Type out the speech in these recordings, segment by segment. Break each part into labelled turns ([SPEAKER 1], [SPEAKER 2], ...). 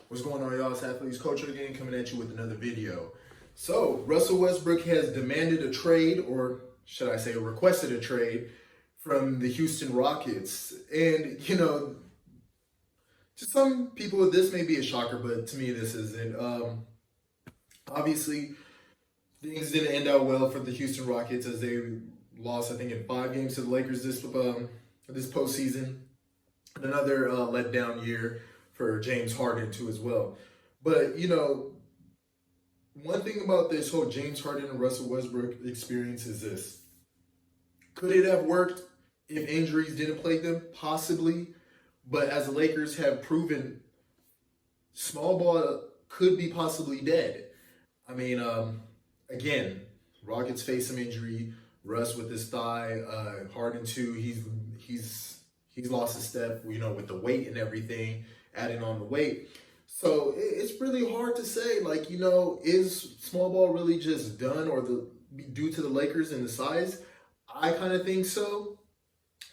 [SPEAKER 1] What's going on, y'all? It's Athletes Coach again, coming at you with another video. So, Russell Westbrook has demanded a trade, or should I say requested a trade, from the Houston Rockets. And, to some people this may be a shocker, but to me this isn't. Obviously, things didn't end out well for the Houston Rockets as they lost, I think, in 5 games to the Lakers this postseason. Another letdown year for James Harden too as well. But, one thing about this whole James Harden and Russell Westbrook experience is this. Could it have worked if injuries didn't plague them? Possibly. But as the Lakers have proven, small ball could be possibly dead. I mean, again, Rockets face some injury. Russ with his thigh, Harden too. He's lost a step, with the weight and everything, adding on the weight. So it's really hard to say, is small ball really just done or due to the Lakers and the size? I kind of think so.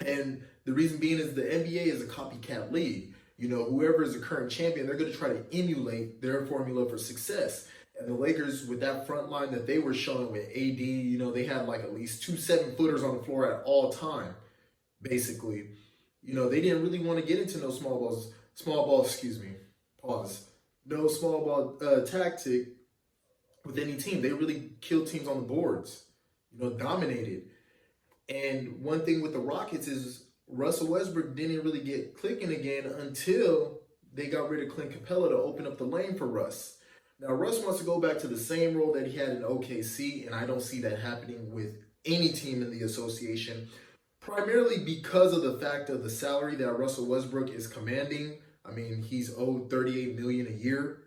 [SPEAKER 1] And the reason being is the NBA is a copycat league. Whoever is the current champion, they're going to try to emulate their formula for success. And the Lakers, with that front line that they were showing with AD, they had at least 2 7-footers on the floor at all time, basically. They didn't really want to get into no small ball tactic with any team. They really killed teams on the boards, dominated. And one thing with the Rockets is Russell Westbrook didn't really get clicking again until they got rid of Clint Capella to open up the lane for Russ. Now, Russ wants to go back to the same role that he had in OKC, and I don't see that happening with any team in the association, primarily because of the fact of the salary that Russell Westbrook is commanding. I mean, he's owed $38 million a year,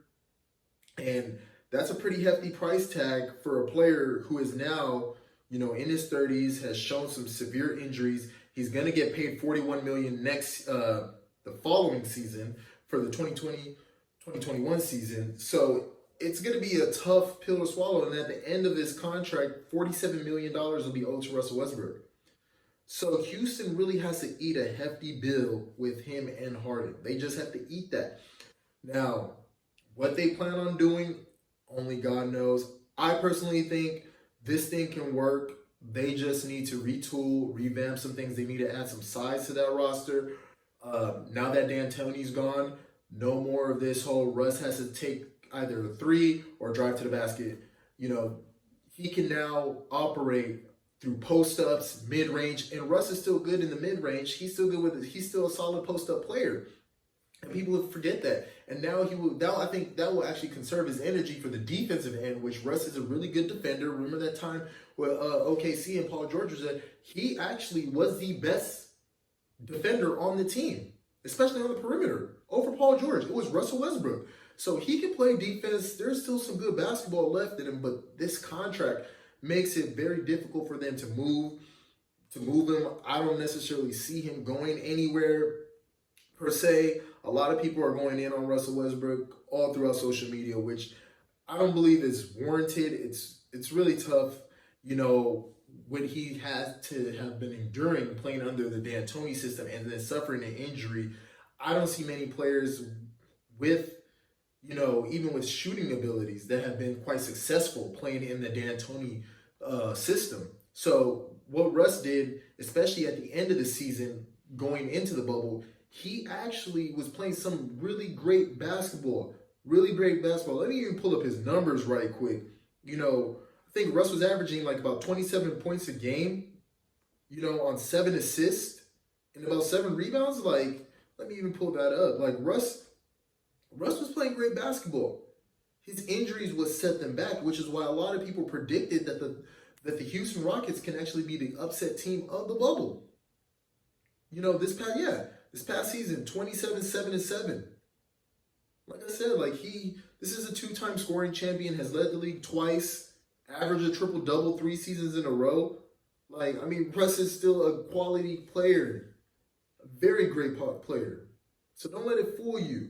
[SPEAKER 1] and that's a pretty hefty price tag for a player who is now, in his 30s, has shown some severe injuries. He's going to get paid $41 million the following season for the 2020-2021 season. So it's going to be a tough pill to swallow. And at the end of this contract, $47 million will be owed to Russell Westbrook. So Houston really has to eat a hefty bill with him and Harden. They just have to eat that. Now, what they plan on doing, only God knows. I personally think this thing can work. They just need to retool, revamp some things. They need to add some size to that roster. Now that D'Antoni's gone, no more of this whole Russ has to take either a 3 or drive to the basket. He can now operate through post-ups, mid-range, and Russ is still good in the mid-range. He's still good with it. He's still a solid post-up player. And people will forget that. And now I think that will actually conserve his energy for the defensive end, which Russ is a really good defender. Remember that time where OKC and Paul George was there? He actually was the best defender on the team, especially on the perimeter, over Paul George. It was Russell Westbrook. So he can play defense. There's still some good basketball left in him, but this contract makes it very difficult for them to move him. I don't necessarily see him going anywhere per se. A lot of people are going in on Russell Westbrook all throughout social media, which I don't believe is warranted. It's really tough, when he has to have been enduring playing under the D'Antoni system and then suffering an injury. I don't see many players with, even with shooting abilities that have been quite successful playing in the D'Antoni system. So what Russ did, especially at the end of the season, going into the bubble, he actually was playing some really great basketball. Let me even pull up his numbers right quick. I think Russ was averaging about 27 points a game, on 7 assists and about 7 rebounds. Let me even pull that up. Russ was playing great basketball. His injuries would set them back, which is why a lot of people predicted that the Houston Rockets can actually be the upset team of the bubble. This past season, 27-7-7. Like I said, this is a 2-time scoring champion, has led the league twice, averaged a triple-double 3 seasons in a row. Russ is still a quality player, a very great player. So don't let it fool you.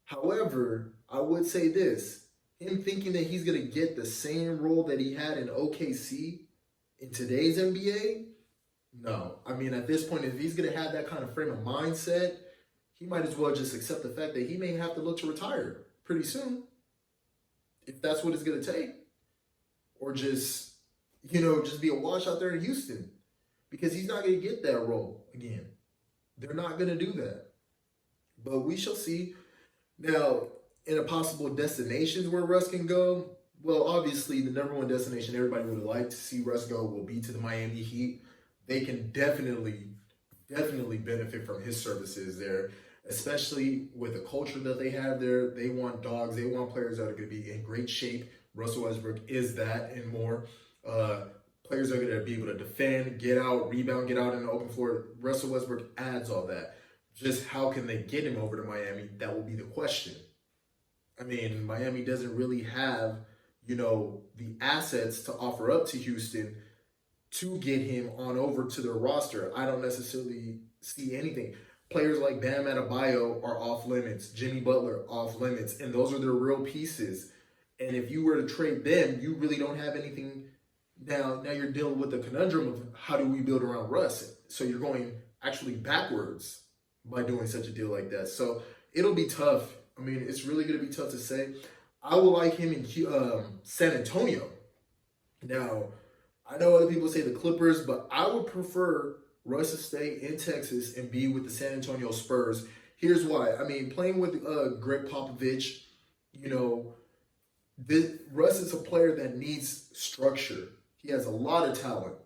[SPEAKER 1] However, I would say this, him thinking that he's going to get the same role that he had in OKC in today's NBA, no. At this point, if he's going to have that kind of frame of mindset, he might as well just accept the fact that he may have to look to retire pretty soon, if that's what it's going to take, or just, just be a wash out there in Houston, because he's not going to get that role again. They're not going to do that. But we shall see. Now, in a possible destinations where Russ can go, well, obviously the number one destination everybody would like to see Russ go will be to the Miami Heat. They can definitely benefit from his services there, especially with the culture that they have there. They want dogs. They want players that are going to be in great shape. Russell Westbrook is that and more. Players are going to be able to defend, get out, rebound, get out in the open floor. Russell Westbrook adds all that. Just how can they get him over to Miami? That will be the question. I mean, Miami doesn't really have, the assets to offer up to Houston to get him on over to their roster. I don't necessarily see anything. Players like Bam Adebayo are off limits. Jimmy Butler off limits. And those are their real pieces. And if you were to trade them, you really don't have anything. Now you're dealing with the conundrum of how do we build around Russ? So you're going actually backwards by doing such a deal like that. So it'll be tough. I mean, it's really going to be tough to say. I would like him in San Antonio. Now, I know other people say the Clippers, but I would prefer Russ to stay in Texas and be with the San Antonio Spurs. Here's why. I mean, playing with Greg Popovich, Russ is a player that needs structure. He has a lot of talent,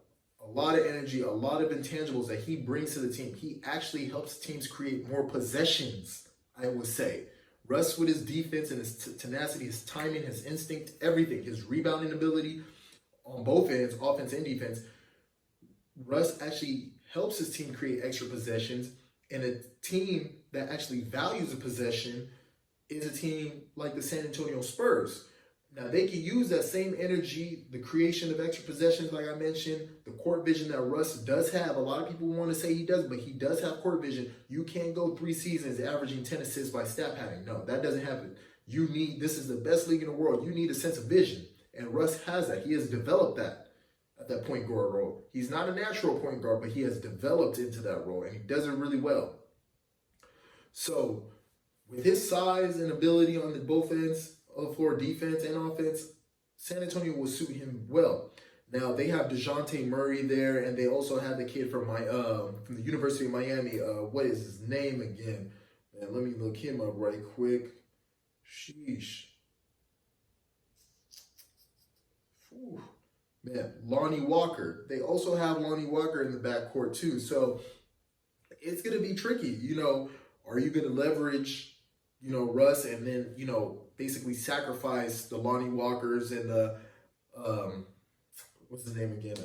[SPEAKER 1] a lot of energy, a lot of intangibles that he brings to the team. He actually helps teams create more possessions, I would say. Russ, with his defense and his tenacity, his timing, his instinct, everything, his rebounding ability on both ends, offense and defense, Russ actually helps his team create extra possessions. And a team that actually values a possession is a team like the San Antonio Spurs. Now, they can use that same energy, the creation of extra possessions, like I mentioned, the court vision that Russ does have. A lot of people want to say he does, but he does have court vision. You can't go 3 seasons averaging 10 assists by stat padding. No, that doesn't happen. This is the best league in the world. You need a sense of vision. And Russ has that. He has developed that at that point guard role. He's not a natural point guard, but he has developed into that role, and he does it really well. So, with his size and ability on both ends of the floor, defense and offense, San Antonio will suit him well. Now, they have DeJounte Murray there, and they also have the kid from the University of Miami. What is his name again? Man, let me look him up right quick. Sheesh. Whew. Man, Lonnie Walker. They also have Lonnie Walker in the backcourt too. So it's going to be tricky. Are you going to leverage, Russ and then, basically sacrifice the Lonnie Walkers and the, what's his name again?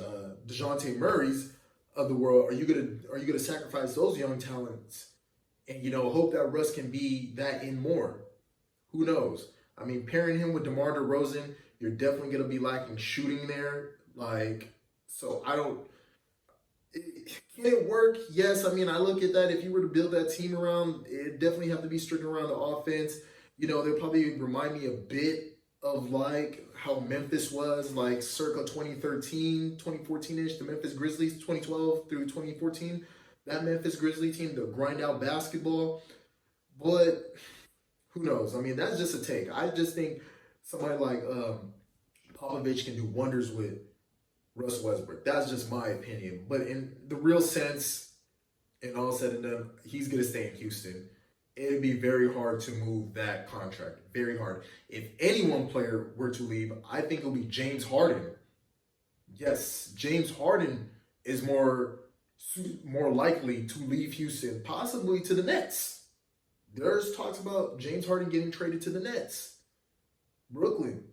[SPEAKER 1] DeJounte Murray's of the world. Are you gonna sacrifice those young talents and, hope that Russ can be that and more? Who knows? I mean, pairing him with DeMar DeRozan, you're definitely going to be lacking shooting there. Can it work? Yes. I mean, I look at that. If you were to build that team around, it definitely have to be strict around the offense. They'll probably remind me a bit of how Memphis was circa 2013, 2014-ish, the Memphis Grizzlies, 2012 through 2014. That Memphis Grizzly team, the grind out basketball. But who knows? I mean, that's just a take. I just think somebody like Popovich can do wonders with Russ Westbrook. That's just my opinion. But in the real sense, and all said and done, he's going to stay in Houston. It'd be very hard to move that contract. Very hard. If any one player were to leave, I think it'll be James Harden. Yes, James Harden is more likely to leave Houston, possibly to the Nets. There's talks about James Harden getting traded to the Nets. Brooklyn.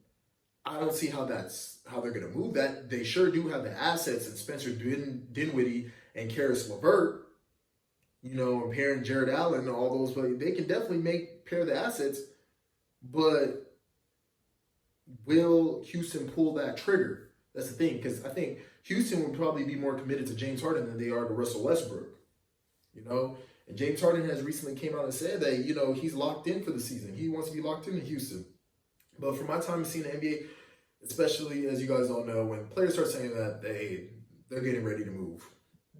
[SPEAKER 1] I don't see how they're going to move that. They sure do have the assets in Spencer Dinwiddie and Karis LeVert, and pairing Jared Allen and all those, but they can definitely pair the assets. But will Houston pull that trigger? That's the thing, because I think Houston would probably be more committed to James Harden than they are to Russell Westbrook. And James Harden has recently came out and said that, he's locked in for the season. He wants to be locked in Houston. But from my time seeing the NBA, especially as you guys all know, when players start saying that they're getting ready to move,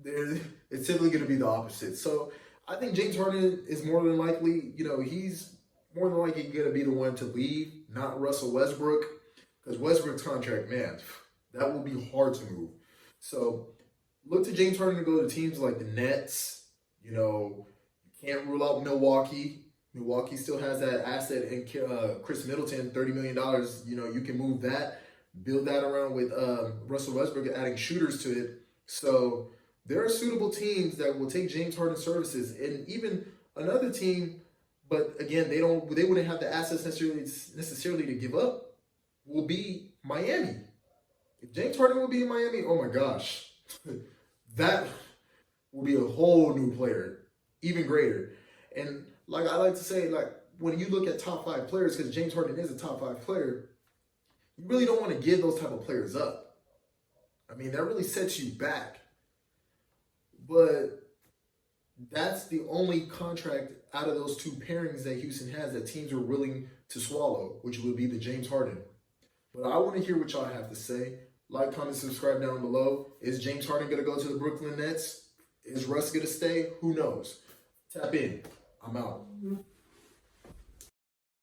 [SPEAKER 1] it's typically going to be the opposite. So I think James Harden is more than likely, he's more than likely going to be the one to leave, not Russell Westbrook. Because Westbrook's contract, man, that will be hard to move. So look to James Harden to go to teams like the Nets. You can't rule out Milwaukee. Milwaukee still has that asset in Chris Middleton, $30 million. You can move that, build that around with Russell Westbrook, adding shooters to it. So there are suitable teams that will take James Harden's services, and even another team. But again, they wouldn't have the assets necessarily to give up. Will be Miami. If James Harden will be in Miami, oh my gosh, that will be a whole new player, even greater. And like I like to say, like when you look at top 5 players, because James Harden is a top 5 player, you really don't want to give those type of players up. I mean, that really sets you back. But that's the only contract out of those 2 pairings that Houston has that teams are willing to swallow, which would be the James Harden. But I want to hear what y'all have to say. Like, comment, subscribe down below. Is James Harden going to go to the Brooklyn Nets? Is Russ going to stay? Who knows? Tap in. I'm out.